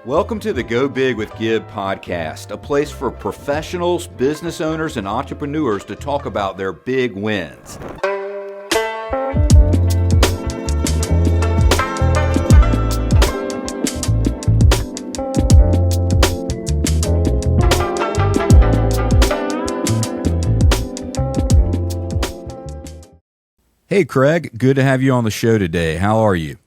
Welcome to the Go Big with Gib podcast, a place for professionals, business owners, and entrepreneurs to talk about their big wins. Hey, Craig, good to have you on the show today. How are you?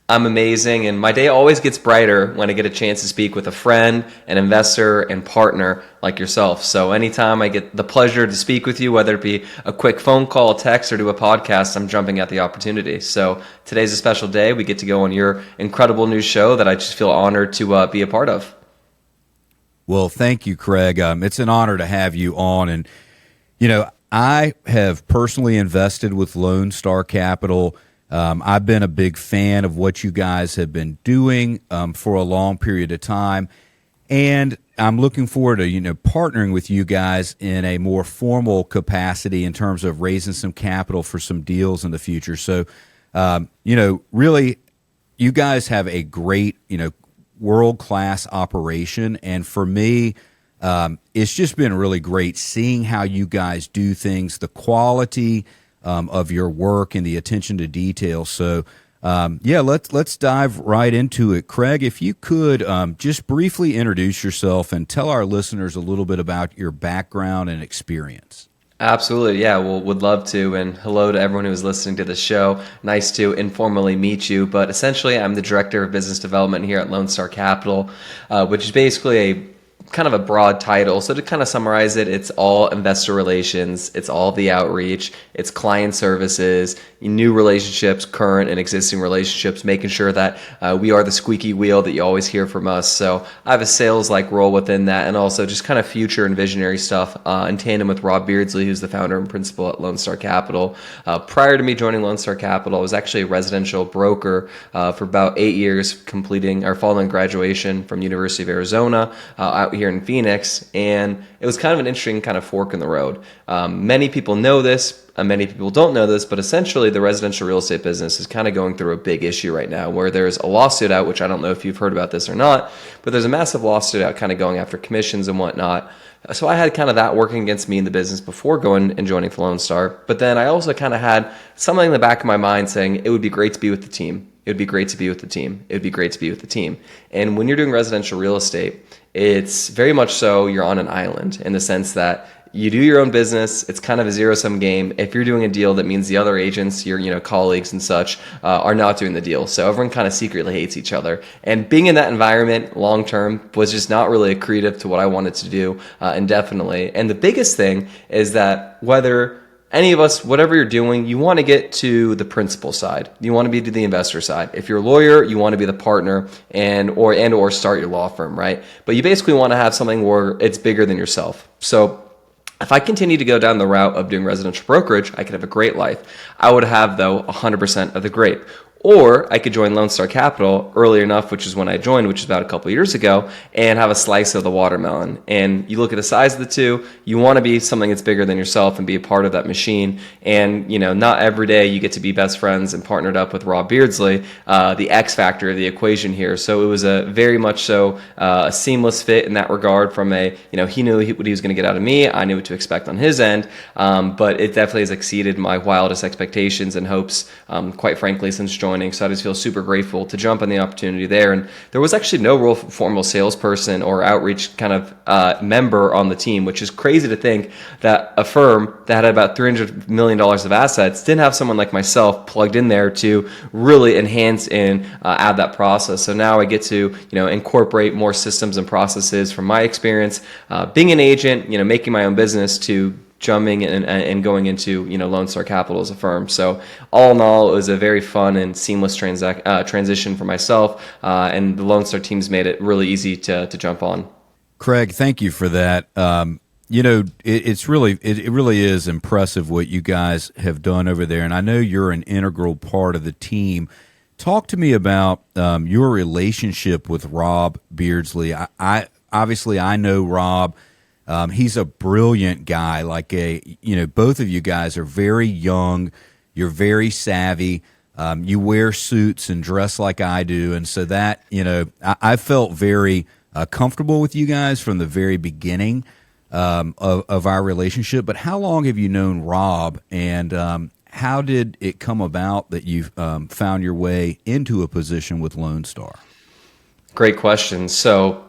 I'm amazing, and my day always gets brighter when I get a chance to speak with a friend, an investor, and partner like yourself. So anytime I get the pleasure to speak with you, whether it be a quick phone call, a text, or do a podcast, I'm jumping at the opportunity. So today's a special day. We get to go on your incredible new show that I just feel honored to be a part of. Well, thank you, Craig. It's an honor to have you on. And, you know, I have personally invested with Lone Star Capital. I've been a big fan of what you guys have been doing for a long period of time, and I'm looking forward to partnering with you guys in a more formal capacity in terms of raising some capital for some deals in the future. So, really, you guys have a great world-class operation, and for me, it's just been really great seeing how you guys do things, the quality of your work and the attention to detail. So, let's dive right into it. Craig, if you could just briefly introduce yourself and tell our listeners a little bit about your background and experience. Absolutely. Yeah, well, would love to. And hello to everyone who is listening to the show. Nice to informally meet you. But essentially, I'm the Director of Business Development here at Lone Star Capital, which is basically a kind of a broad title. So to kind of summarize it, it's all investor relations, it's all the outreach, it's client services, new relationships, current and existing relationships, making sure that we are the squeaky wheel that you always hear from us. So I have a sales-like role within that, and also just kind of future and visionary stuff in tandem with Rob Beardsley, who's the founder and principal at Lone Star Capital. Prior to me joining Lone Star Capital, I was actually a residential broker for about 8 years, completing or following graduation from University of Arizona out here in Phoenix, and it was kind of an interesting kind of fork in the road. Many people know this, many people don't know this, but essentially the residential real estate business is kind of going through a big issue right now where there's a lawsuit out, which I don't know if you've heard about this or not, but there's a massive lawsuit out kind of going after commissions and whatnot. So I had kind of that working against me in the business before going and joining Lone Star, but then I also kind of had something in the back of my mind saying it would be great to be with the team. It would be great to be with the team. It would be great to be with the team. And when you're doing residential real estate, it's very much so you're on an island in the sense that you do your own business. It's kind of a zero-sum game. If you're doing a deal, that means the other agents, your colleagues and such, are not doing the deal. So everyone kind of secretly hates each other. And being in that environment long-term was just not really accretive to what I wanted to do indefinitely. And the biggest thing is that whether any of us, whatever you're doing, you want to get to the principal side. You want to be to the investor side. If you're a lawyer, you want to be the partner or start your law firm, right? But you basically want to have something where it's bigger than yourself. So if I continue to go down the route of doing residential brokerage, I could have a great life. I would have, though, 100% of the grape. Or I could join Lone Star Capital early enough, which is when I joined, which is about a couple of years ago, and have a slice of the watermelon. And you look at the size of the two, you want to be something that's bigger than yourself and be a part of that machine. And, not every day you get to be best friends and partnered up with Rob Beardsley, the X factor of the equation here. So it was a very much so a seamless fit in that regard from he knew what he was going to get out of me. I knew what to expect on his end. But it definitely has exceeded my wildest expectations and hopes, quite frankly, since joining. So I just feel super grateful to jump on the opportunity there. And there was actually no real formal salesperson or outreach kind of member on the team, which is crazy to think that a firm that had about $300 million of assets didn't have someone like myself plugged in there to really enhance and add that process. So now I get to incorporate more systems and processes from my experience being an agent, making my own business to jumping and going into Lone Star Capital as a firm. So all in all, it was a very fun and seamless transition for myself, and the Lone Star teams made it really easy to jump on. Craig, thank you for that. It really is impressive what you guys have done over there, and I know you're an integral part of the team. Talk to me about your relationship with Rob Beardsley. I obviously know Rob. He's a brilliant guy. Both of you guys are very young. You're very savvy. You wear suits and dress like I do, and so that I felt very comfortable with you guys from the very beginning of our relationship. But how long have you known Rob, and how did it come about that you found your way into a position with Lone Star? Great question. So,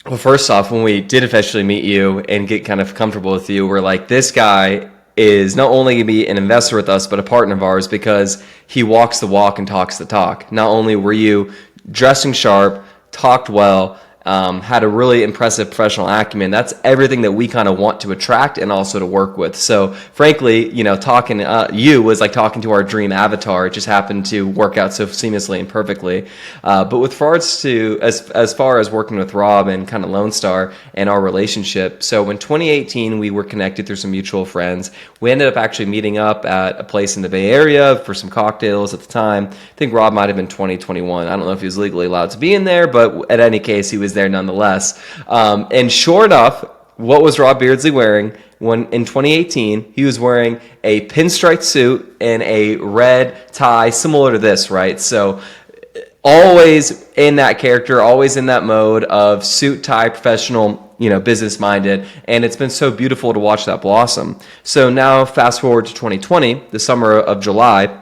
well, first off, when we did eventually meet you and get kind of comfortable with you, we're like, this guy is not only going to be an investor with us, but a partner of ours because he walks the walk and talks the talk. Not only were you dressing sharp, talked well, had a really impressive professional acumen. That's everything that we kind of want to attract and also to work with. So frankly, talking you was like talking to our dream avatar. It just happened to work out so seamlessly and perfectly. But with regards to as far as working with Rob and kind of Lone Star and our relationship, so in 2018 we were connected through some mutual friends. We ended up actually meeting up at a place in the Bay Area for some cocktails at the time. I think Rob might have been 2021. I don't know if he was legally allowed to be in there, but at any case, he was there nonetheless. And sure enough, what was Rob Beardsley wearing when in 2018? He was wearing a pinstripe suit and a red tie, similar to this, right? So always in that character, always in that mode of suit, tie, professional, business minded. And it's been so beautiful to watch that blossom. So now fast forward to 2020, the summer of July,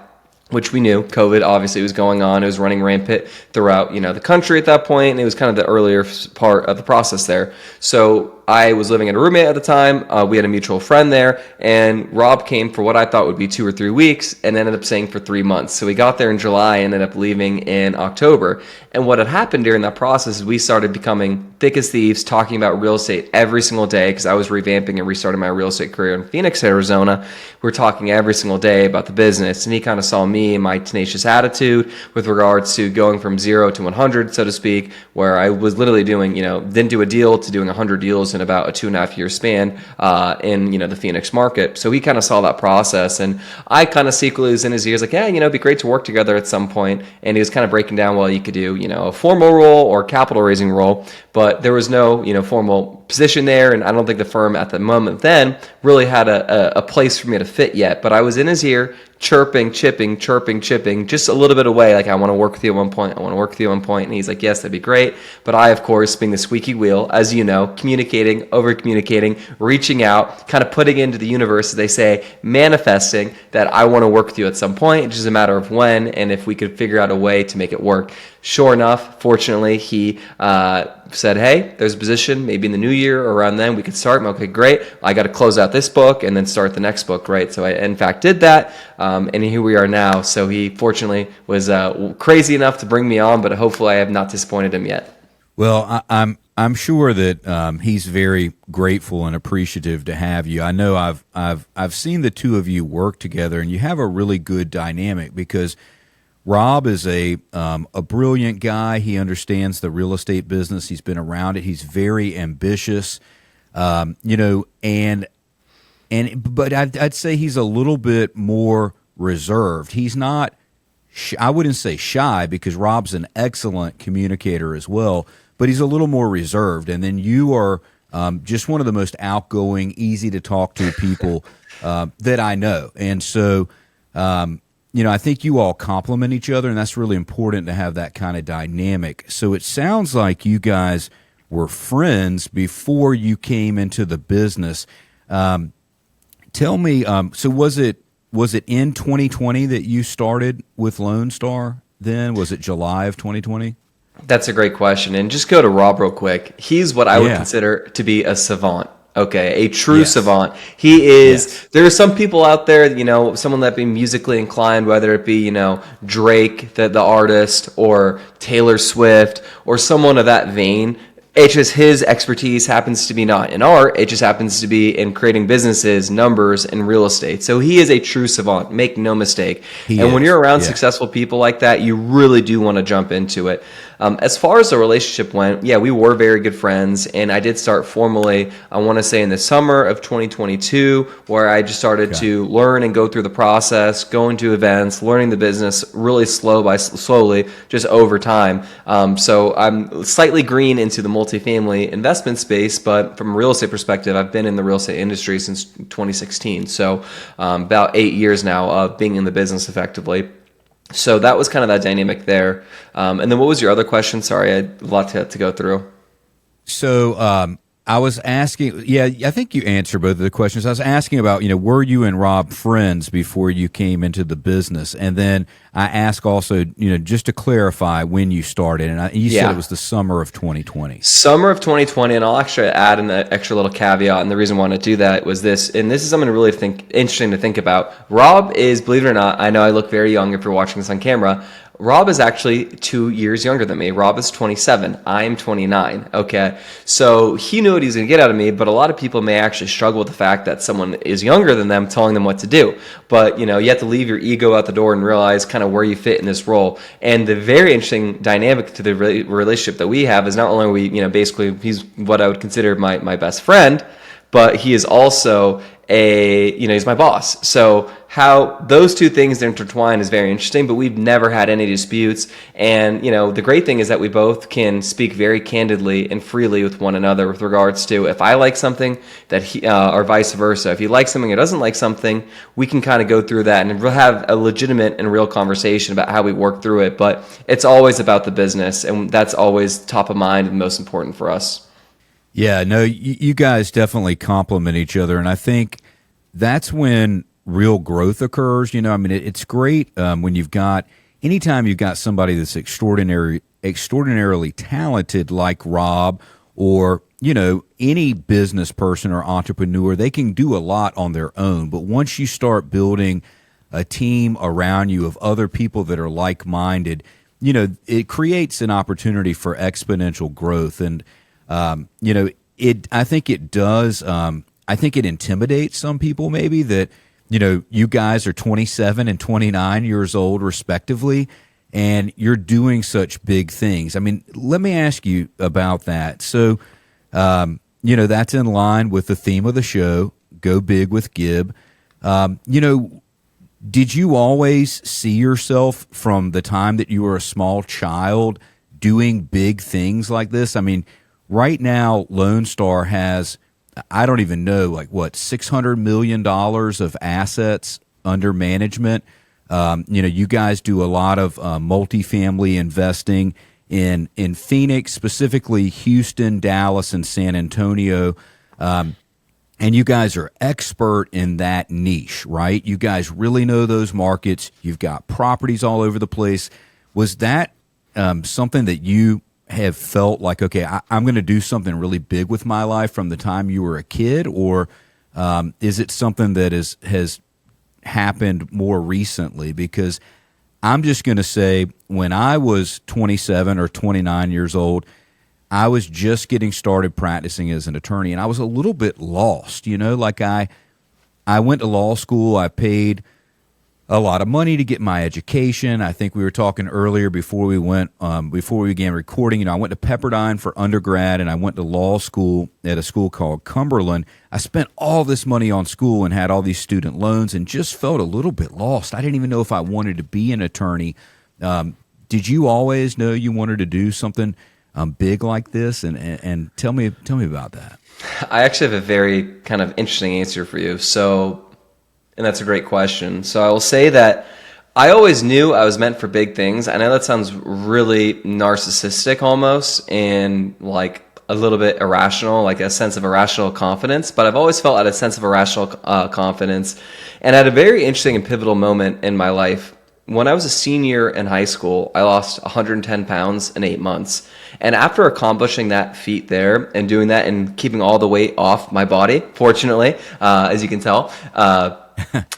which we knew COVID obviously was going on. It was running rampant throughout, the country at that point, and it was kind of the earlier part of the process there. So I was living in a roommate at the time. We had a mutual friend there, and Rob came for what I thought would be 2 or 3 weeks and ended up staying for 3 months. So we got there in July and ended up leaving in October. And what had happened during that process is we started becoming thick as thieves, talking about real estate every single day because I was revamping and restarting my real estate career in Phoenix, Arizona. We were talking every single day about the business, and he kind of saw me and my tenacious attitude with regards to going from 0 to 100, so to speak, where I was literally doing, didn't do a deal to doing 100 deals in about a 2.5-year span in the Phoenix market. So he kind of saw that process, and I kind of secretly was in his ears like, yeah, it'd be great to work together at some point. And he was kind of breaking down, well, you could do a formal role or capital raising role, but there was no formal position there, and I don't think the firm at the moment then really had a place for me to fit yet. But I was in his ear, chirping, chipping, just a little bit away, like, I want to work with you at one point, and he's like, yes, that'd be great. But I, of course, being the squeaky wheel, as you know, communicating, over communicating, reaching out, kind of putting into the universe, as they say, manifesting that I want to work with you at some point. It's just a matter of when and if we could figure out a way to make it work. Sure enough, fortunately, he said, hey, there's a position, maybe in the new year or around then we could start. Okay, great. I got to close out this book and then start the next book, right? So I, in fact, did that, and here we are now. So he fortunately was crazy enough to bring me on, but hopefully I have not disappointed him yet. Well, I'm sure that he's very grateful and appreciative to have you. I know I've seen the two of you work together, and you have a really good dynamic because Rob is a brilliant guy. He understands the real estate business. He's been around it. He's very ambitious, but I'd say he's a little bit more reserved. He's not, I wouldn't say shy, because Rob's an excellent communicator as well, but he's a little more reserved. And then you are just one of the most outgoing, easy to talk to people that I know. And so, I think you all complement each other, and that's really important to have that kind of dynamic. So it sounds like you guys were friends before you came into the business. Tell me, so was it in 2020 that you started with Lone Star then? Was it July of 2020? That's a great question. And just go to Rob real quick. He's what I would consider to be a savant. Okay, a true savant. He is. Yes. There are some people out there, someone that be musically inclined, whether it be, Drake, the artist, or Taylor Swift, or someone of that vein. It's just his expertise happens to be not in art. It just happens to be in creating businesses, numbers, and real estate. So he is a true savant. Make no mistake. When you're around successful people like that, you really do want to jump into it. As far as the relationship went, we were very good friends, and I did start formally, I want to say in the summer of 2022, where I just started to learn and go through the process, going to events, learning the business really slowly, just over time. So I'm slightly green into the multifamily investment space, but from a real estate perspective, I've been in the real estate industry since 2016. So about 8 years now of being in the business effectively. So that was kind of that dynamic there. And then what was your other question? Sorry, I had a lot to go through. So I was asking, yeah, I think you answered both of the questions. I was asking about, were you and Rob friends before you came into the business? And then I asked also, just to clarify when you started. And you said it was the summer of 2020. Summer of 2020, and I'll actually add an extra little caveat. And the reason I wanted to do that was this, and this is something really interesting to think about. Rob is, believe it or not, I know I look very young if you're watching this on camera. Rob is actually 2 years younger than me. Rob is 27. I'm 29. Okay. So he knew what he was going to get out of me, but a lot of people may actually struggle with the fact that someone is younger than them telling them what to do. But, you have to leave your ego out the door and realize kind of where you fit in this role. And the very interesting dynamic to the relationship that we have is not only are we, basically he's what I would consider my best friend, but he is also he's my boss. So how those two things intertwine is very interesting, but we've never had any disputes. And, the great thing is that we both can speak very candidly and freely with one another with regards to if I like something that he, or vice versa. If he likes something or doesn't like something, we can kind of go through that and we'll have a legitimate and real conversation about how we work through it. But it's always about the business, and that's always top of mind and most important for us. Yeah, no, you guys definitely complement each other. And I think that's when real growth occurs. It's great when anytime you've got somebody that's extraordinarily talented like Rob, or, any business person or entrepreneur, they can do a lot on their own. But once you start building a team around you of other people that are like-minded, it creates an opportunity for exponential growth. And, I think it does. I think it intimidates some people maybe that, you guys are 27 and 29 years old respectively, and you're doing such big things. Let me ask you about that. So, that's in line with the theme of the show, Go Big with Gib. Did you always see yourself from the time that you were a small child doing big things like this? Right now, Lone Star has, I don't even know, $600 million of assets under management. You guys do a lot of multifamily investing in Phoenix, specifically Houston, Dallas, and San Antonio. And you guys are expert in that niche, right? You guys really know those markets. You've got properties all over the place. Was that something that you have felt like, okay, I'm going to do something really big with my life from the time you were a kid, or is it something that has happened more recently? Because I'm just going to say, when I was 27 or 29 years old, I was just getting started practicing as an attorney, and I was a little bit lost. I went to law school. I paid a lot of money to get my education. I think we were talking earlier before we began recording. I went to Pepperdine for undergrad, and I went to law school at a school called Cumberland. I spent all this money on school and had all these student loans and just felt a little bit lost. I didn't even know if I wanted to be an attorney. Did you always know you wanted to do something big like this? And tell me about that. I actually have a very kind of interesting answer for you. And that's a great question. So I will say that I always knew I was meant for big things. I know that sounds really narcissistic almost, and like a little bit irrational, like a sense of irrational confidence. But I've always felt at a sense of irrational confidence. And at a very interesting and pivotal moment in my life, when I was a senior in high school, I lost 110 pounds in 8 months. And after accomplishing that feat there and doing that and keeping all the weight off my body, fortunately, as you can tell,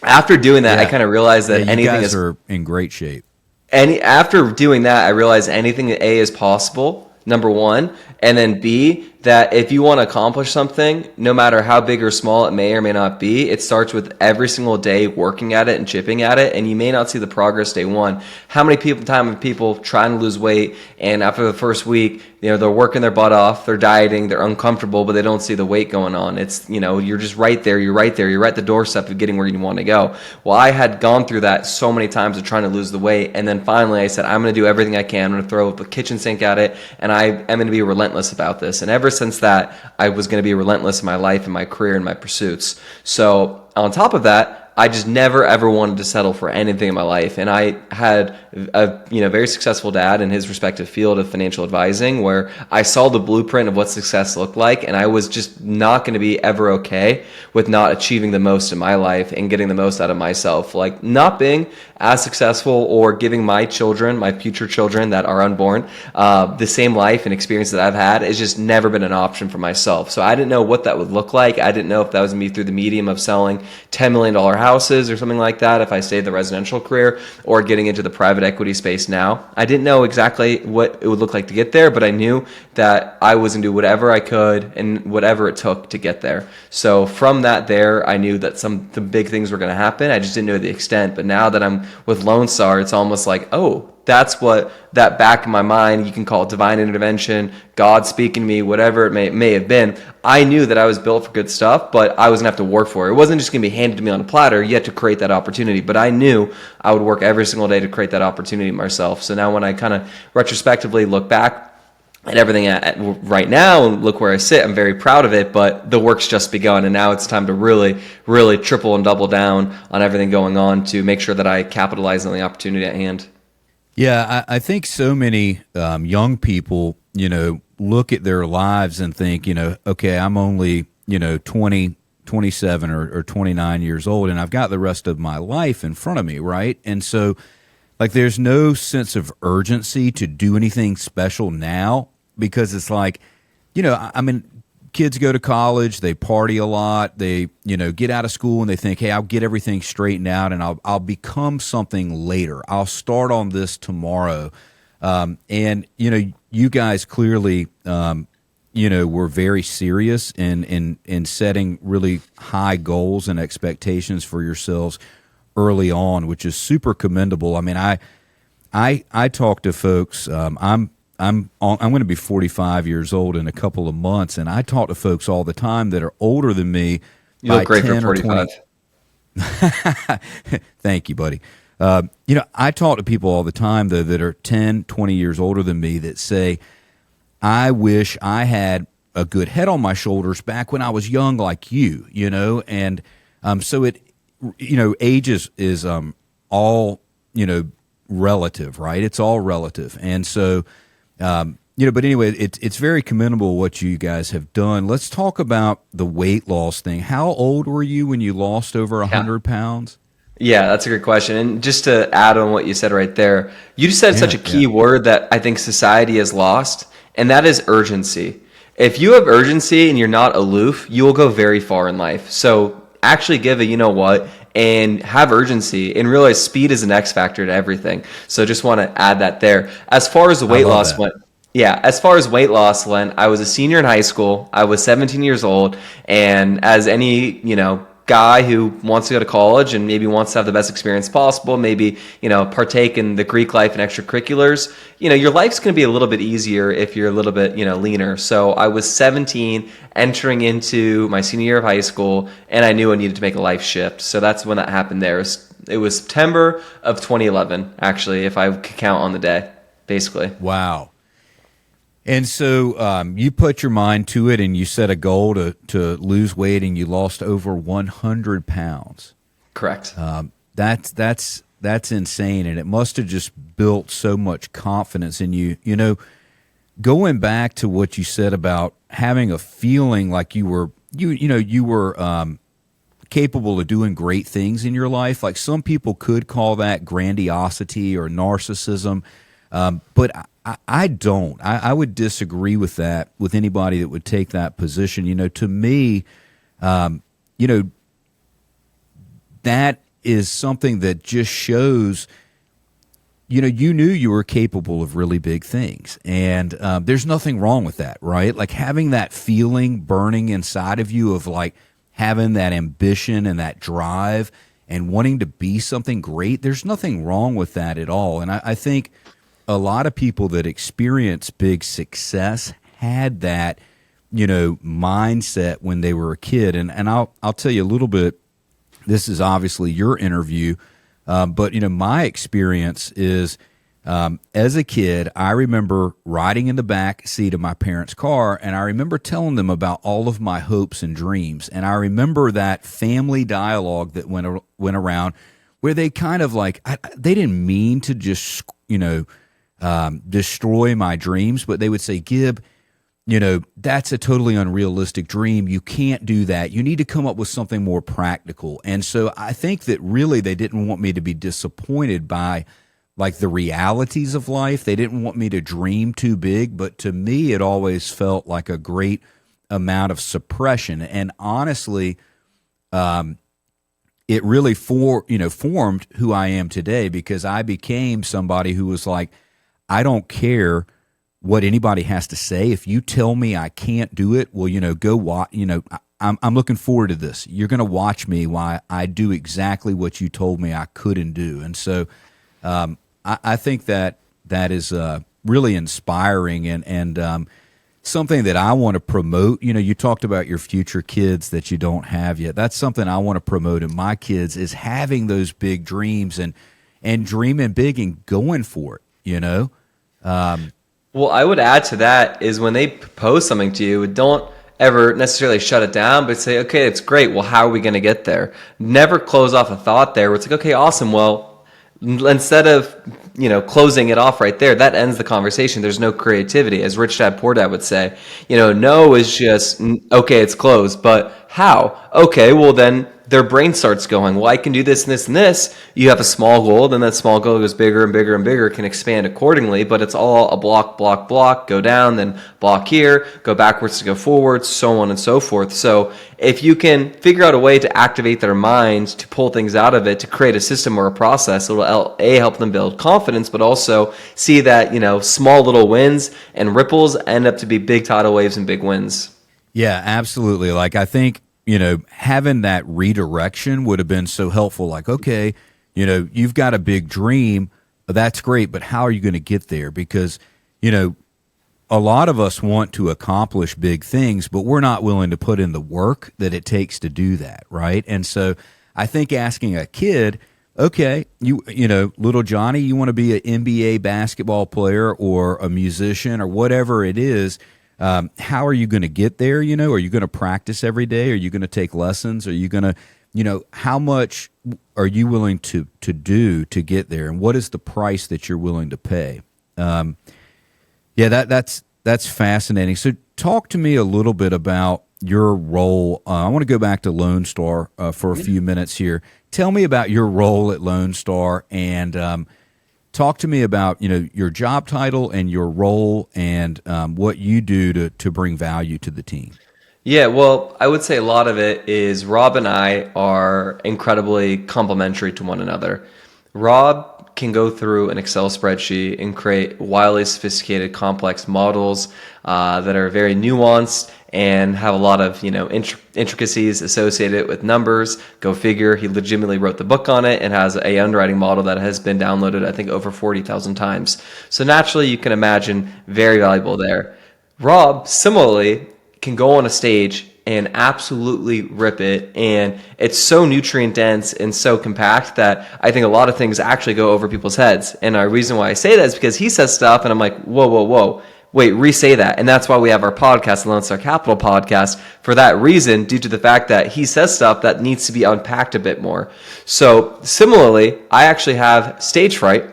after doing that, I kind of realized that you guys are in great shape. After doing that, I realized anything that A is possible, number one, and then B, that if you want to accomplish something, no matter how big or small it may or may not be, it starts with every single day working at it and chipping at it, and you may not see the progress day one. How many people trying to lose weight, and after the first week, they're working their butt off, they're dieting, they're uncomfortable, but they don't see the weight going on. It's, you're just right there, you're at the doorstep of getting where you want to go. Well, I had gone through that so many times of trying to lose the weight, and then finally I said, I'm going to do everything I can. I'm going to throw the kitchen sink at it, and I am going to be relentless about this. And ever since that, I was going to be relentless in my life and my career and my pursuits. So on top of that, I just never ever wanted to settle for anything in my life. And I had a very successful dad in his respective field of financial advising, where I saw the blueprint of what success looked like, and I was just not going to be ever okay with not achieving the most in my life and getting the most out of myself. Like, not being as successful or giving my children, my future children that are unborn, the same life and experience that I've had has just never been an option for myself. So I didn't know what that would look like. I didn't know if that was going to be through the medium of selling $10 million houses or something like that if I stayed the residential career, or getting into the private equity space now. I didn't know exactly what it would look like to get there, but I knew that I was going to do whatever I could and whatever it took to get there. So from that there, I knew that some big things were going to happen. I just didn't know the extent. But now that I'm with Lone Star, it's almost like, oh, that's what that back in my mind, you can call it divine intervention, God speaking to me, whatever it may have been. I knew that I was built for good stuff, but I was going to have to work for it. It wasn't just going to be handed to me on a platter. You had to create that opportunity. But I knew I would work every single day to create that opportunity myself. So now when I kind of retrospectively look back at everything right now and look where I sit, I'm very proud of it, but the work's just begun. And now it's time to really, really triple and double down on everything going on to make sure that I capitalize on the opportunity at hand. Yeah, I think so many young people, look at their lives and think, okay, I'm only, 20, 27 or 29 years old, and I've got the rest of my life in front of me, right? And so, like, there's no sense of urgency to do anything special now, because it's like, I mean, kids go to college, they party a lot, they, get out of school and they think, hey, I'll get everything straightened out and I'll become something later. I'll start on this tomorrow. And, you guys clearly, were very serious in setting really high goals and expectations for yourselves early on, which is super commendable. I mean, I talk to folks, I'm going to be 45 years old in a couple of months, and I talk to folks all the time that are older than me. You look great for 45. Thank you, buddy. I talk to people all the time, though, that are 10, 20 years older than me that say, I wish I had a good head on my shoulders back when I was young like you, and so it, age is all, relative, right? It's all relative. And so, but anyway, it's very commendable what you guys have done. Let's talk about the weight loss thing. How old were you when you lost over 100 pounds? Yeah, that's a good question. And just to add on what you said right there, you just said such a key word that I think society has lost, and that is urgency. If you have urgency and you're not aloof, you will go very far in life. So actually give a and have urgency, and realize speed is an X factor to everything. So just want to add that there. As far as the weight loss went, I was a senior in high school. I was 17 years old, and as any, guy who wants to go to college and maybe wants to have the best experience possible, maybe, partake in the Greek life and extracurriculars, your life's going to be a little bit easier if you're a little bit, leaner. So I was 17 entering into my senior year of high school, and I knew I needed to make a life shift. So that's when that happened there. It was September of 2011, actually, if I could count on the day, basically. Wow. And so you put your mind to it and you set a goal to lose weight, and you lost over 100 pounds. Correct. That's insane, and it must have just built so much confidence in you. Going back to what you said about having a feeling like you were capable of doing great things in your life. Like, some people could call that grandiosity or narcissism, but I don't. I would disagree with that, with anybody that would take that position. To me, that is something that just shows, you knew you were capable of really big things. And there's nothing wrong with that, right? Like, having that feeling burning inside of you of, like, having that ambition and that drive and wanting to be something great, there's nothing wrong with that at all. And I think a lot of people that experience big success had that, mindset when they were a kid. And I'll tell you a little bit. This is obviously your interview, but my experience is As a kid, I remember riding in the back seat of my parents' car, and I remember telling them about all of my hopes and dreams. And I remember that family dialogue that went around, where they kind of like they didn't mean to just destroy my dreams, but they would say, "Gib, that's a totally unrealistic dream. You can't do that. You need to come up with something more practical." And so I think that really they didn't want me to be disappointed by like the realities of life. They didn't want me to dream too big, but to me, it always felt like a great amount of suppression. And honestly, it really formed who I am today, because I became somebody who was like, I don't care what anybody has to say. If you tell me I can't do it, well, go watch. I'm looking forward to this. You're going to watch me while I do exactly what you told me I couldn't do. And so I think that is really inspiring and something that I want to promote. You talked about your future kids that you don't have yet. That's something I want to promote in my kids, is having those big dreams and dreaming big and going for it, Well, I would add to that is when they propose something to you, don't ever necessarily shut it down, but say, okay, it's great. Well, how are we going to get there? Never close off a thought there where it's like, okay, awesome. Well, instead of, closing it off right there, that ends the conversation. There's no creativity. As Rich Dad Poor Dad would say, no is just, okay, it's closed, but how? Okay, well then their brain starts going, well, I can do this and this and this. You have a small goal, then that small goal goes bigger and bigger and bigger, can expand accordingly, but it's all a block, go down, then block here, go backwards to go forwards, so on and so forth. So if you can figure out a way to activate their mind, to pull things out of it, to create a system or a process, it'll help them build confidence, but also see that, small little wins and ripples end up to be big tidal waves and big wins. Yeah, absolutely. Like, I think, having that redirection would have been so helpful. Like, okay, you've got a big dream. That's great, but how are you going to get there? Because, a lot of us want to accomplish big things, but we're not willing to put in the work that it takes to do that, right? And so I think asking a kid, okay, little Johnny, you want to be an NBA basketball player or a musician or whatever it is, how are you going to get there? Are you going to practice every day? Are you going to take lessons? Are you going to, how much are you willing to do to get there? And what is the price that you're willing to pay? That's fascinating. So talk to me a little bit about your role. I want to go back to Lone Star for a few minutes here. Tell me about your role at Lone Star, and talk to me about your job title and your role and what you do to bring value to the team. Yeah, well, I would say a lot of it is Rob and I are incredibly complementary to one another. Rob can go through an Excel spreadsheet and create wildly sophisticated, complex models that are very nuanced and have a lot of intricacies associated with numbers. Go figure, he legitimately wrote the book on it and has a underwriting model that has been downloaded, I think, over 40,000 times. So naturally, you can imagine very valuable there. Rob, similarly, can go on a stage and absolutely rip it, and it's so nutrient dense and so compact that I think a lot of things actually go over people's heads. And the reason why I say that is because he says stuff and I'm like, whoa, wait, re-say that. And that's why we have our podcast, the Lone Star Capital podcast, for that reason, due to the fact that he says stuff that needs to be unpacked a bit more. So similarly, I actually have stage fright,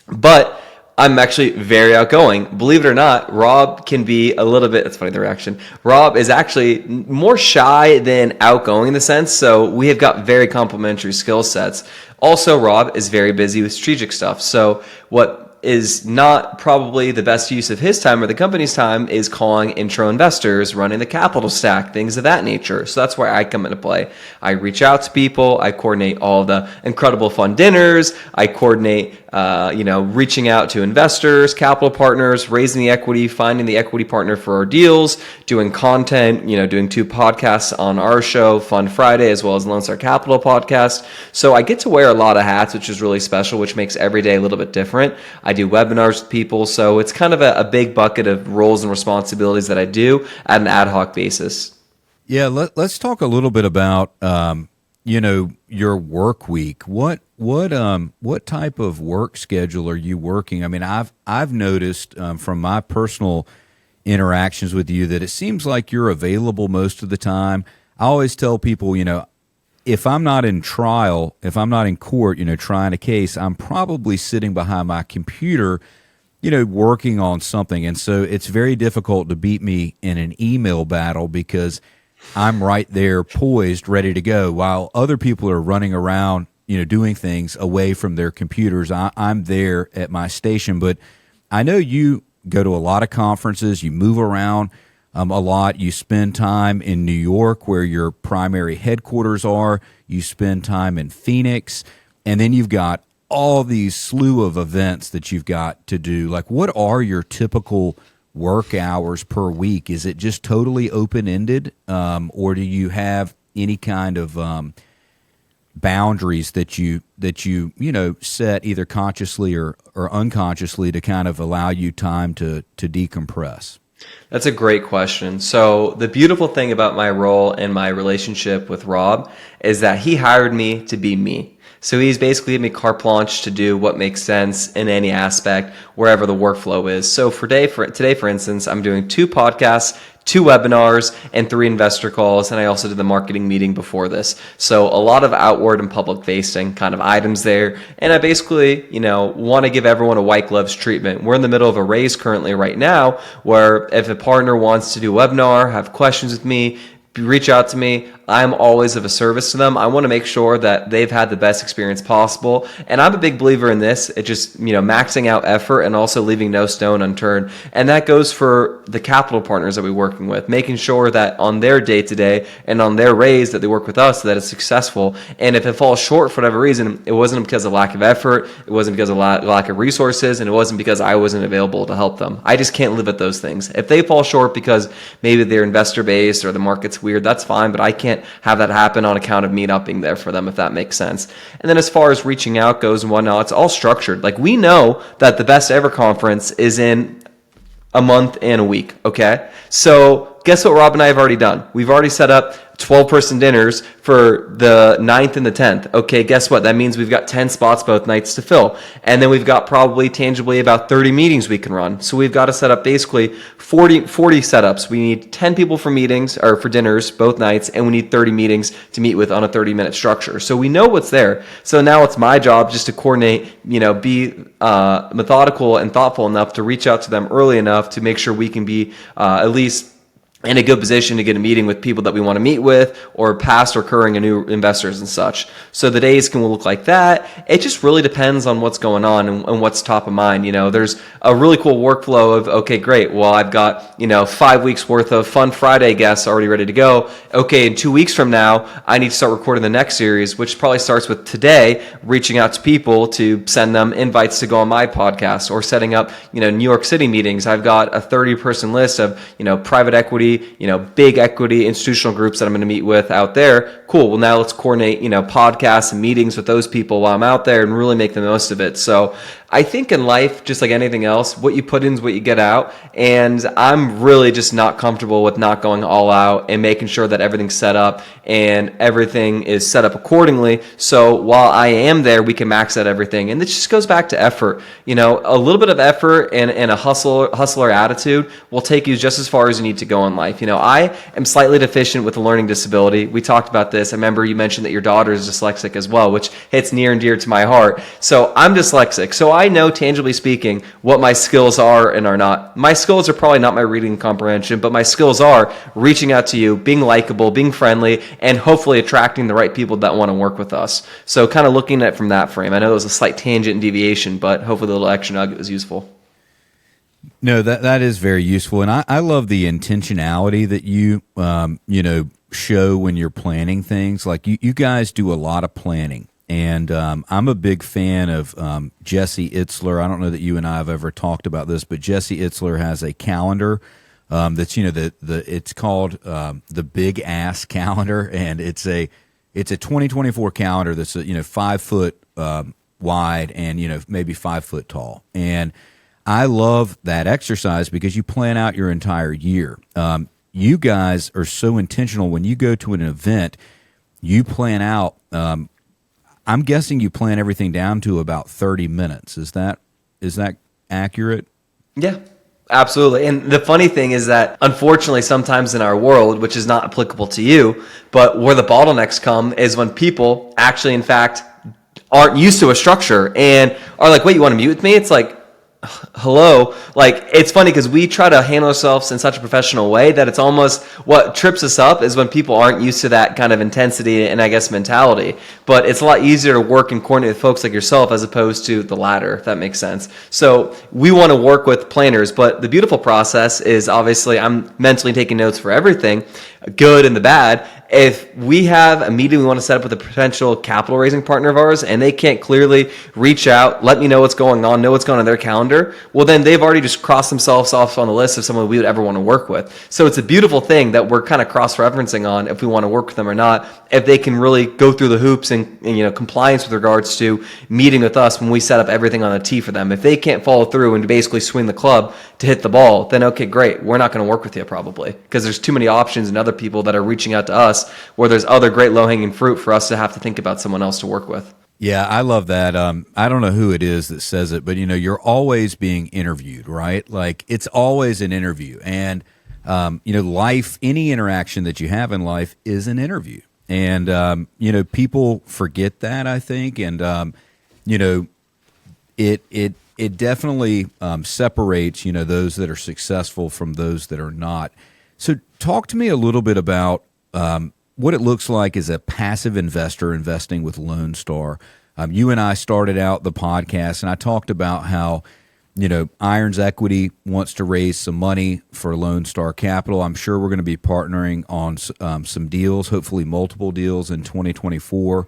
but I'm actually very outgoing. Believe it or not, Rob can be a little bit, that's funny, the reaction. Rob is actually more shy than outgoing in the sense, so we have got very complementary skill sets. Also, Rob is very busy with strategic stuff. So what is not probably the best use of his time or the company's time is calling intro investors, running the capital stack, things of that nature. So that's where I come into play. I reach out to people. I coordinate all the incredible fun dinners. I coordinate, reaching out to investors, capital partners, raising the equity, finding the equity partner for our deals, doing content, doing 2 podcasts on our show, Fun Friday, as well as Lone Star Capital podcast. So I get to wear a lot of hats, which is really special, which makes every day a little bit different. I do webinars with people, so it's kind of a big bucket of roles and responsibilities that I do at an ad hoc basis. Yeah, let's talk a little bit about your work week. What what type of work schedule are you working? I mean, I've noticed from my personal interactions with you that it seems like you're available most of the time. I always tell people, if I'm not in trial, if I'm not in court, trying a case, I'm probably sitting behind my computer, working on something. And so it's very difficult to beat me in an email battle because I'm right there poised, ready to go, while other people are running around, doing things away from their computers. I'm there at my station, but I know you go to a lot of conferences, you move around a lot, you spend time in New York where your primary headquarters are, you spend time in Phoenix, and then you've got all these slew of events that you've got to do. Like, what are your typical work hours per week? Is it just totally open-ended, or do you have any kind of boundaries that you set either consciously or unconsciously to kind of allow you time to decompress? That's a great question. So the beautiful thing about my role and my relationship with Rob is that he hired me to be me. So he's basically given me carte blanche to do what makes sense in any aspect, wherever the workflow is. So today, for instance, I'm doing 2 podcasts, 2 webinars, and 3 investor calls, and I also did the marketing meeting before this. So a lot of outward and public facing kind of items there. And I basically, want to give everyone a white gloves treatment. We're in the middle of a raise currently right now, where if a partner wants to do a webinar, have questions with me, reach out to me. I'm always of a service to them. I want to make sure that they've had the best experience possible. And I'm a big believer in this. It just, maxing out effort and also leaving no stone unturned. And that goes for the capital partners that we're working with, making sure that on their day to day and on their raise that they work with us, that it's successful. And if it falls short for whatever reason, it wasn't because of lack of effort, it wasn't because of lack of resources, and it wasn't because I wasn't available to help them. I just can't live at those things. If they fall short because maybe they're investor based or the market's weird, that's fine, but I can't have that happen on account of me not being there for them, if that makes sense. And then as far as reaching out goes and whatnot, it's all structured. Like, we know that the best ever conference is in a month and a week, okay? So guess what Rob and I have already done? We've already set up 12-person dinners for the 9th and the 10th. Okay, guess what? That means we've got 10 spots both nights to fill. And then we've got probably tangibly about 30 meetings we can run. So we've got to set up basically 40 setups. We need 10 people for meetings or for dinners both nights, and we need 30 meetings to meet with on a 30-minute structure. So we know what's there. So now it's my job just to coordinate, be methodical and thoughtful enough to reach out to them early enough to make sure we can be at least in a good position to get a meeting with people that we want to meet with, or past or current new investors and such. So the days can look like that. It just really depends on what's going on and what's top of mind. There's a really cool workflow of, okay, great. Well, I've got, 5 weeks worth of Fun Friday guests already ready to go. Okay, in 2 weeks from now, I need to start recording the next series, which probably starts with today, reaching out to people to send them invites to go on my podcast, or setting up, New York City meetings. I've got a 30-person list of, private equity, big equity institutional groups that I'm going to meet with out there. Cool. Well, now let's coordinate, podcasts and meetings with those people while I'm out there and really make the most of it. So I think in life, just like anything else, what you put in is what you get out. And I'm really just not comfortable with not going all out and making sure that everything's set up and everything is set up accordingly. So while I am there, we can max out everything. And this just goes back to effort. A little bit of effort and a hustler attitude will take you just as far as you need to go in life. I am slightly deficient with a learning disability. We talked about this. I remember you mentioned that your daughter is dyslexic as well, which hits near and dear to my heart. So I'm dyslexic. So I know, tangibly speaking, what my skills are and are not. My skills are probably not my reading comprehension, but my skills are reaching out to you, being likable, being friendly, and hopefully attracting the right people that want to work with us. So kind of looking at it from that frame. I know it was a slight tangent and deviation, but hopefully the little extra nugget was useful. No, that is very useful, and I love the intentionality that you show when you're planning things. Like you guys do a lot of planning, and I'm a big fan of Jesse Itzler. I don't know that you and I have ever talked about this, but Jesse Itzler has a calendar that's it's called the Big Ass Calendar, and it's a 2024 calendar that's 5 foot wide and maybe 5 foot tall. And I love that exercise because you plan out your entire year. You guys are so intentional when you go to an event. You plan out. I'm guessing you plan everything down to about 30 minutes. Is that accurate? Yeah, absolutely. And the funny thing is that unfortunately, sometimes in our world, which is not applicable to you, but where the bottlenecks come is when people actually, in fact, aren't used to a structure and are like, wait, you want to meet with me? It's like, hello. Like, it's funny because we try to handle ourselves in such a professional way that it's almost what trips us up is when people aren't used to that kind of intensity and I guess mentality. But it's a lot easier to work and coordinate with folks like yourself as opposed to the latter, if that makes sense. So we want to work with planners, but the beautiful process is obviously I'm mentally taking notes for everything, good and the bad. If we have a meeting we want to set up with a potential capital raising partner of ours and they can't clearly reach out, let me know what's going on, know what's going on in their calendar, well, then they've already just crossed themselves off on the list of someone we would ever want to work with. So it's a beautiful thing that we're kind of cross-referencing on if we want to work with them or not, if they can really go through the hoops and compliance with regards to meeting with us when we set up everything on a tee for them. If they can't follow through and basically swing the club to hit the ball, then okay, great. We're not going to work with you probably because there's too many options and other people that are reaching out to us where there's other great low-hanging fruit for us to have to think about someone else to work with. Yeah, I love that. I don't know who it is that says it, but you're always being interviewed, right? Like it's always an interview, and life, any interaction that you have in life is an interview, and people forget that, I think, and it definitely separates those that are successful from those that are not. So, talk to me a little bit about what it looks like as a passive investor investing with Lone Star. You and I started out the podcast, and I talked about how, Irons Equity wants to raise some money for Lone Star Capital. I'm sure we're going to be partnering on some deals, hopefully multiple deals in 2024.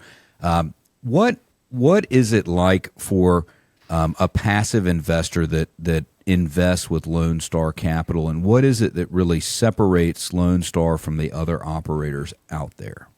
What is it like for a passive investor that invests with Lone Star Capital, and what is it that really separates Lone Star from the other operators out there?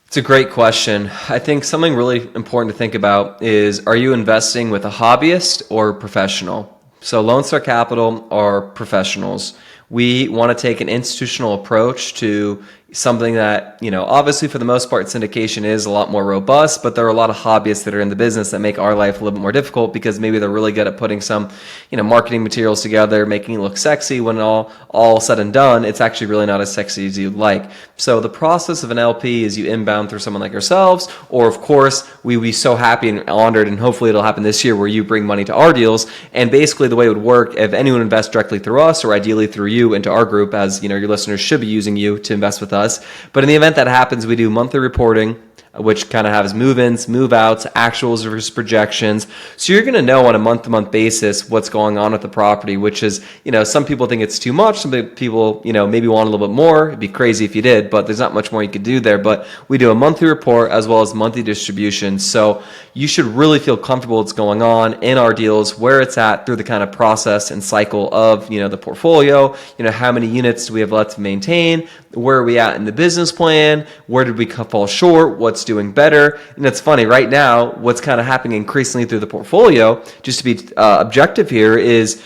It's a great question. I think something really important to think about is, are you investing with a hobbyist or professional? So Lone Star Capital are professionals. We want to take an institutional approach to something that, obviously for the most part, syndication is a lot more robust, but there are a lot of hobbyists that are in the business that make our life a little bit more difficult because maybe they're really good at putting some, marketing materials together, making it look sexy. When all said and done, it's actually really not as sexy as you'd like. So the process of an LP is you inbound through someone like ourselves, or of course, we'd be so happy and honored, and hopefully it'll happen this year where you bring money to our deals. And basically the way it would work, if anyone invests directly through us or ideally through you into our group, as your listeners should be using you to invest with us. But in the event that happens, we do monthly reporting, which kind of has move-ins, move-outs, actuals versus projections. So you're going to know on a month-to-month basis what's going on with the property, which is, some people think it's too much. Some people, maybe want a little bit more. It'd be crazy if you did, but there's not much more you could do there. But we do a monthly report as well as monthly distribution. So you should really feel comfortable what's going on in our deals, where it's at through the kind of process and cycle of, the portfolio, how many units do we have left to maintain, where are we at in the business plan, where did we fall short, what's doing better. And it's funny, right now, what's kind of happening increasingly through the portfolio, just to be objective here, is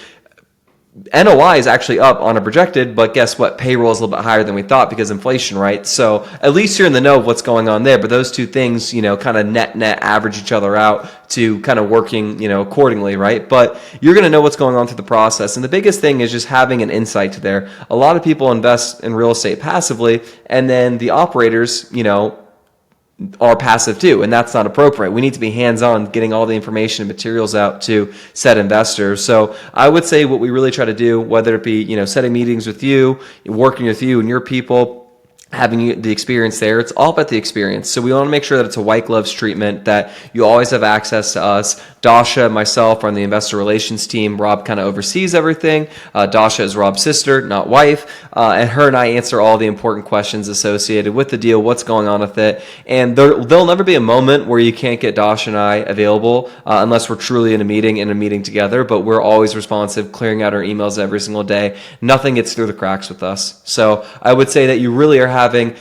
NOI is actually up on a projected, but guess what? Payroll is a little bit higher than we thought because inflation, right? So at least you're in the know of what's going on there, but those two things, kind of net average each other out to kind of working, accordingly, right? But you're going to know what's going on through the process. And the biggest thing is just having an insight to there. A lot of people invest in real estate passively, and then the operators, are passive too, and that's not appropriate. We need to be hands-on, getting all the information and materials out to said investors. So I would say what we really try to do, whether it be setting meetings with you, working with you and your people, having the experience there, it's all about the experience. So we want to make sure that it's a white gloves treatment, that you always have access to us. Dasha and myself are on the investor relations team. Rob kind of oversees everything. Dasha is Rob's sister, not wife. And her and I answer all the important questions associated with the deal, what's going on with it. And there'll never be a moment where you can't get Dasha and I available unless we're truly in a meeting together. But we're always responsive, clearing out our emails every single day. Nothing gets through the cracks with us. So I would say that you really are having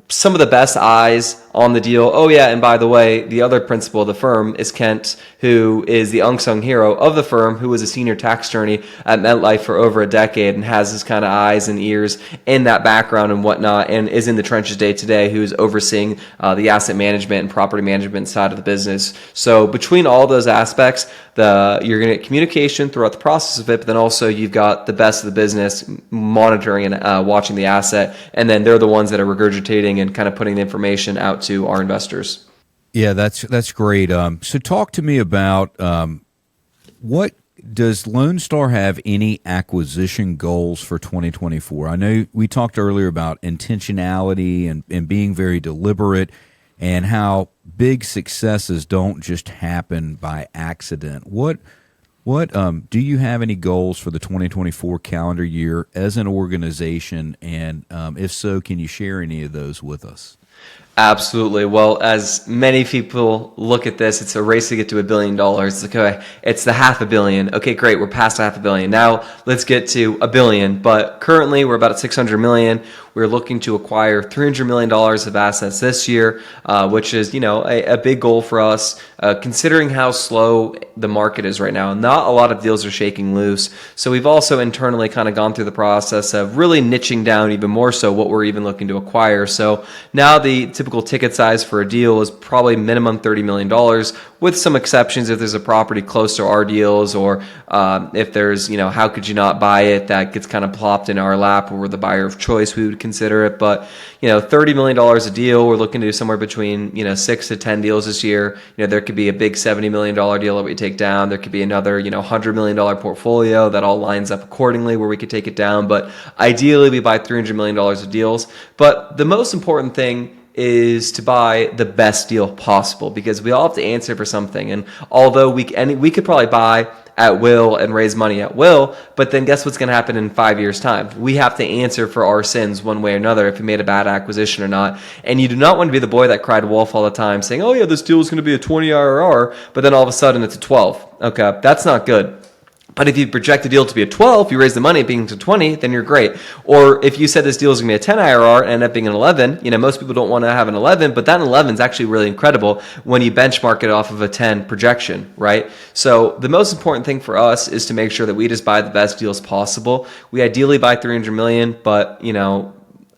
some of the best eyes on the deal. Oh yeah, and by the way, the other principal of the firm is Kent, who is the unsung hero of the firm, who was a senior tax attorney at MetLife for over a decade and has his kind of eyes and ears in that background and whatnot, and is in the trenches day to day, who's overseeing the asset management and property management side of the business. So between all those aspects, you're going to get communication throughout the process of it, but then also you've got the best of the business monitoring and watching the asset, and then they're the ones that are regurgitating and kind of putting the information out to our investors. Yeah, that's great. So talk to me about what does Lone Star have any acquisition goals for 2024? I know we talked earlier about intentionality and being very deliberate, and how big successes don't just happen by accident. What do you have any goals for the 2024 calendar year as an organization? And if so, can you share any of those with us? Absolutely. Well, as many people look at this, it's a race to get to $1 billion. It's like, okay, it's the $500 million. Okay, great. We're past $500 million. Now let's get to $1 billion. But currently we're about at $600 million. We're looking to acquire $300 million of assets this year, which is, a big goal for us, considering how slow the market is right now. Not a lot of deals are shaking loose. So we've also internally kind of gone through the process of really niching down even more so what we're even looking to acquire. So now the typical ticket size for a deal is probably minimum $30 million, with some exceptions if there's a property close to our deals, or if there's, how could you not buy it, that gets kind of plopped in our lap, or we're the buyer of choice, we would consider it. But $30 million a deal, we're looking to do somewhere between 6 to 10 deals this year. There could be a big $70 million deal that we take down. There could be another $100 million portfolio that all lines up accordingly where we could take it down. But ideally we buy $300 million of deals. But the most important thing is to buy the best deal possible, because we all have to answer for something. And although we could probably buy at will and raise money at will, but then guess what's going to happen in 5 years' time? We have to answer for our sins one way or another, if we made a bad acquisition or not. And you do not want to be the boy that cried wolf all the time saying, oh yeah, this deal is going to be a 20 IRR, but then all of a sudden it's a 12. Okay, that's not good. But if you project the deal to be a 12, you raise the money being to 20, then you're great. Or if you said this deal is going to be a 10 IRR and end up being an 11, most people don't want to have an 11, but that 11 is actually really incredible when you benchmark it off of a 10 projection, right? So the most important thing for us is to make sure that we just buy the best deals possible. We ideally buy 300 million, but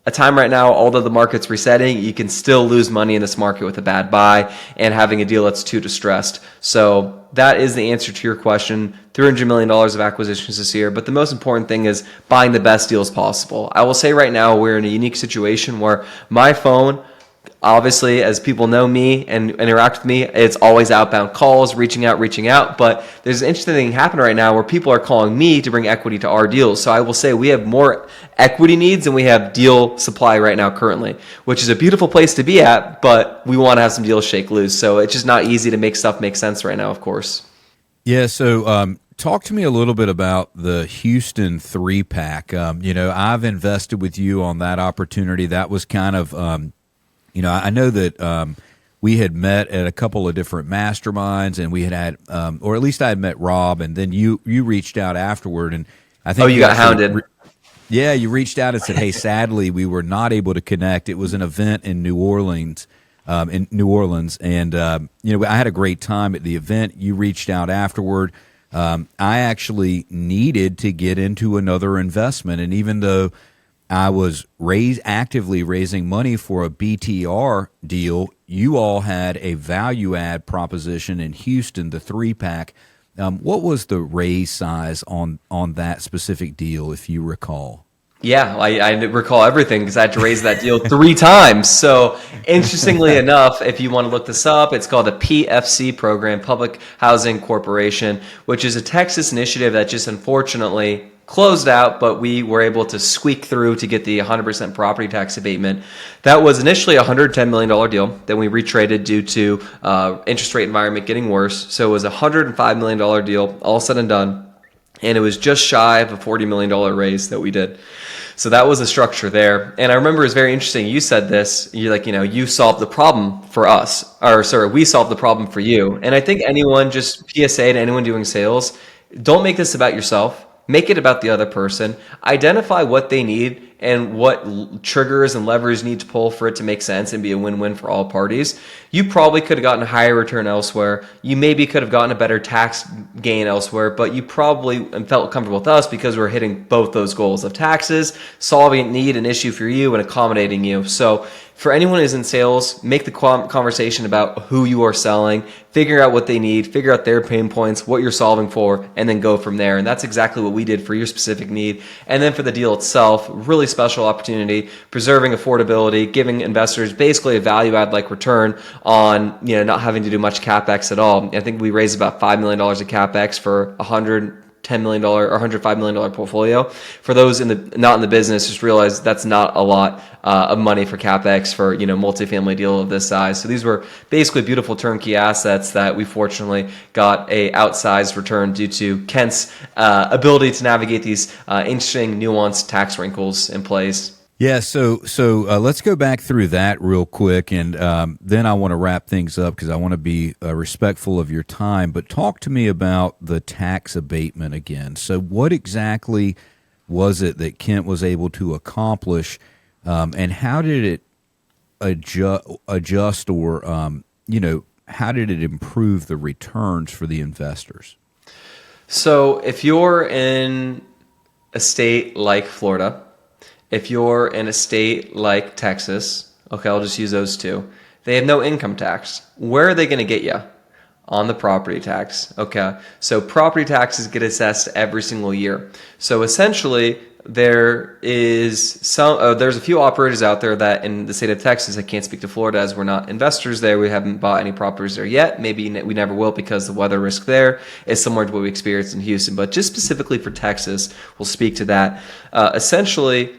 a time right now, although the market's resetting, you can still lose money in this market with a bad buy and having a deal that's too distressed. So that is the answer to your question. $300 million of acquisitions this year. But the most important thing is buying the best deals possible. I will say right now, we're in a unique situation where my phone, obviously, as people know me and interact with me, it's always outbound calls, reaching out. But there's an interesting thing happening right now where people are calling me to bring equity to our deals. So I will say we have more equity needs than we have deal supply right now currently, which is a beautiful place to be at, but we want to have some deals shake loose. So it's just not easy to make stuff make sense right now, of course. Yeah, so talk to me a little bit about the Houston 3-pack. I've invested with you on that opportunity. That was kind of I know that we had met at a couple of different masterminds, and we had or at least I had met Rob, and then you reached out afterward, and I think you got hounded. Yeah, you reached out and said, "Hey, sadly, we were not able to connect. It was an event in New Orleans, and I had a great time at the event. You reached out afterward. I actually needed to get into another investment, and even though I was actively raising money for a BTR deal, you all had a value add proposition in Houston, the 3-pack. What was the raise size on that specific deal, if you recall? Yeah, I recall everything because I had to raise that deal 3 times. So interestingly enough, if you want to look this up, it's called the PFC program, Public Housing Corporation, which is a Texas initiative that just unfortunately closed out, but we were able to squeak through to get the 100% property tax abatement. That was initially a $110 million deal. Then we retraded due to interest rate environment getting worse. So it was a $105 million deal, all said and done. And it was just shy of a $40 million raise that we did. So that was the structure there. And I remember it was very interesting. You said this, you're like, you solved the problem for us, or sorry, we solved the problem for you. And I think anyone, just PSA to anyone doing sales, don't make this about yourself. Make it about the other person. Identify what they need and what triggers and levers you need to pull for it to make sense and be a win-win for all parties, you probably could have gotten a higher return elsewhere. You maybe could have gotten a better tax gain elsewhere, but you probably felt comfortable with us because we're hitting both those goals of taxes, solving a need, an issue for you, and accommodating you. So for anyone who's in sales, make the conversation about who you are selling, figure out what they need, figure out their pain points, what you're solving for, and then go from there. And that's exactly what we did for your specific need. And then for the deal itself, really special opportunity, preserving affordability, giving investors basically a value add like return on, not having to do much CapEx at all. I think we raised about $5 million of CapEx for $110 million or $105 million portfolio. For those not in the business, just realize that's not a lot of money for CapEx for multifamily deal of this size. So these were basically beautiful turnkey assets that we fortunately got a outsized return due to Kent's ability to navigate these interesting, nuanced tax wrinkles in place. Yeah, so let's go back through that real quick, and then I want to wrap things up because I want to be respectful of your time. But talk to me about the tax abatement again. So what exactly was it that Kent was able to accomplish, and how did it adjust or, how did it improve the returns for the investors? So if you're in a state like Florida, if you're in a state like Texas, okay, I'll just use those two. They have no income tax. Where are they going to get you? On the property tax. Okay, so property taxes get assessed every single year. So essentially, there's a few operators out there that in the state of Texas, I can't speak to Florida as we're not investors there. We haven't bought any properties there yet. Maybe we never will because the weather risk there is similar to what we experienced in Houston. But just specifically for Texas, we'll speak to that. Essentially,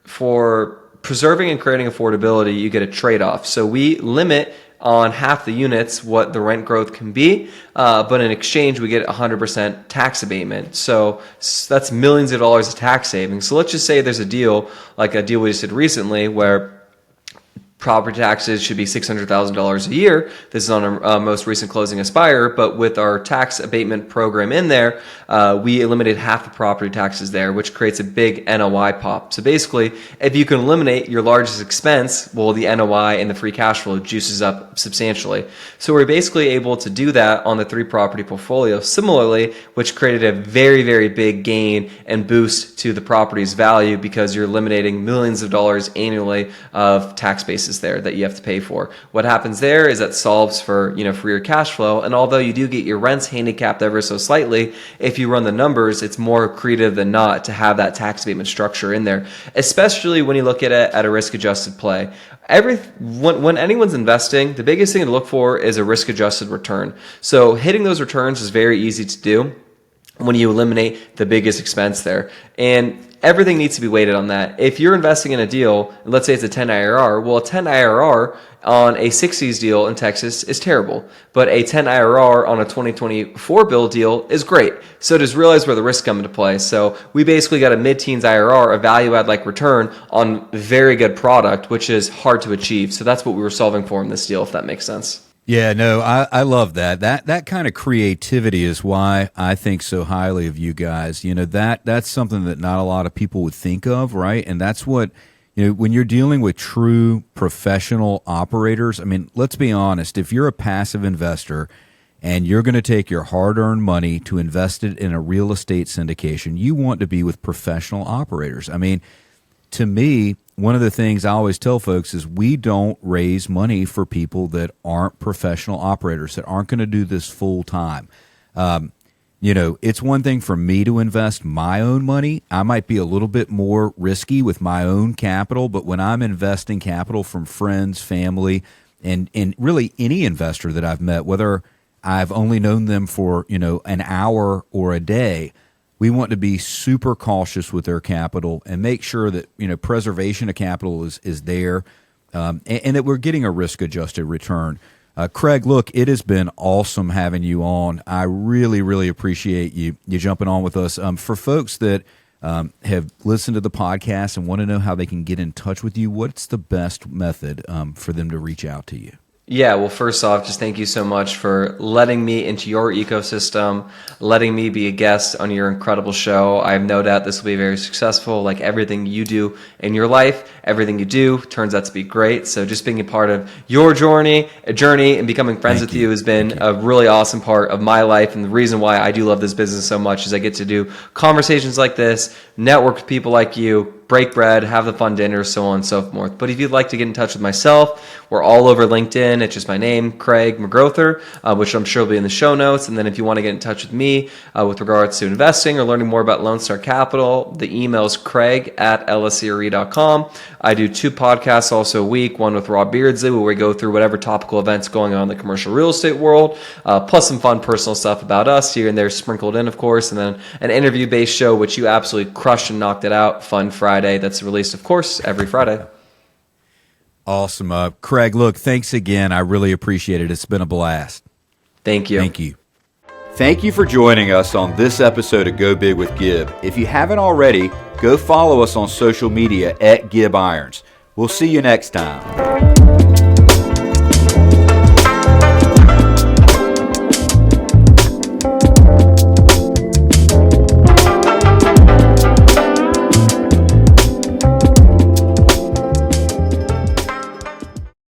for preserving and creating affordability, you get a trade-off. So we limit on half the units what the rent growth can be, but in exchange we get 100% tax abatement. So that's millions of dollars of tax savings. So let's just say there's a deal, like a deal we just did recently, where property taxes should be $600,000 a year. This is on our most recent closing Aspire, but with our tax abatement program in there, we eliminated half the property taxes there, which creates a big NOI pop. So basically, if you can eliminate your largest expense, well, the NOI and the free cash flow juices up substantially. So we're basically able to do that on the 3-property portfolio similarly, which created a very, very big gain and boost to the property's value because you're eliminating millions of dollars annually of tax basis there that you have to pay for. What happens there is that solves for your cash flow, and although you do get your rents handicapped ever so slightly, if you run the numbers, it's more accretive than not to have that tax abatement structure in there, especially when you look at it at a risk-adjusted play. When anyone's investing, the biggest thing to look for is a risk-adjusted return. So hitting those returns is very easy to do when you eliminate the biggest expense there. And everything needs to be weighted on that. If you're investing in a deal, let's say it's a 10 IRR, well, a 10 IRR on a 60s deal in Texas is terrible, but a 10 IRR on a 2024 build deal is great. So just realize where the risks come into play. So we basically got a mid-teens IRR, a value add like return on very good product, which is hard to achieve. So that's what we were solving for in this deal, if that makes sense. Yeah, no, I love that. That kind of creativity is why I think so highly of you guys. That's something that not a lot of people would think of, right? And that's what, when you're dealing with true professional operators, I mean, let's be honest, if you're a passive investor and you're going to take your hard-earned money to invest it in a real estate syndication, you want to be with professional operators. I mean, to me, one of the things I always tell folks is we don't raise money for people that aren't professional operators, that aren't going to do this full time. It's one thing for me to invest my own money. I might be a little bit more risky with my own capital, but when I'm investing capital from friends, family, and really any investor that I've met, whether I've only known them for, an hour or a day, we want to be super cautious with their capital and make sure that preservation of capital is there, and that we're getting a risk-adjusted return. Craig, look, it has been awesome having you on. I really, really appreciate you jumping on with us. For folks that have listened to the podcast and want to know how they can get in touch with you, what's the best method for them to reach out to you? Yeah, well, first off, just thank you so much for letting me into your ecosystem, letting me be a guest on your incredible show. I have no doubt this will be very successful. Like everything you do in your life, everything you do turns out to be great. So just being a part of your journey, and becoming friends with you has been a really awesome part of my life. And the reason why I do love this business so much is I get to do conversations like this, network with people like you, break bread, have the fun dinners, so on and so forth. But if you'd like to get in touch with myself, we're all over LinkedIn. It's just my name, Craig McGrouther, which I'm sure will be in the show notes. And then if you want to get in touch with me with regards to investing or learning more about Lone Star Capital, the email is craig@lscre.com. I do 2 podcasts also a week, one with Rob Beardsley, where we go through whatever topical events going on in the commercial real estate world, plus some fun personal stuff about us here and there sprinkled in, of course, and then an interview-based show, which you absolutely crushed and knocked it out, Fun Friday, that's released, of course, every Friday. Awesome. Craig, look, thanks again. I really appreciate it. It's been a blast. Thank you. Thank you. Thank you for joining us on this episode of Go Big with Gib. If you haven't already, go follow us on social media @GibIrons. We'll see you next time.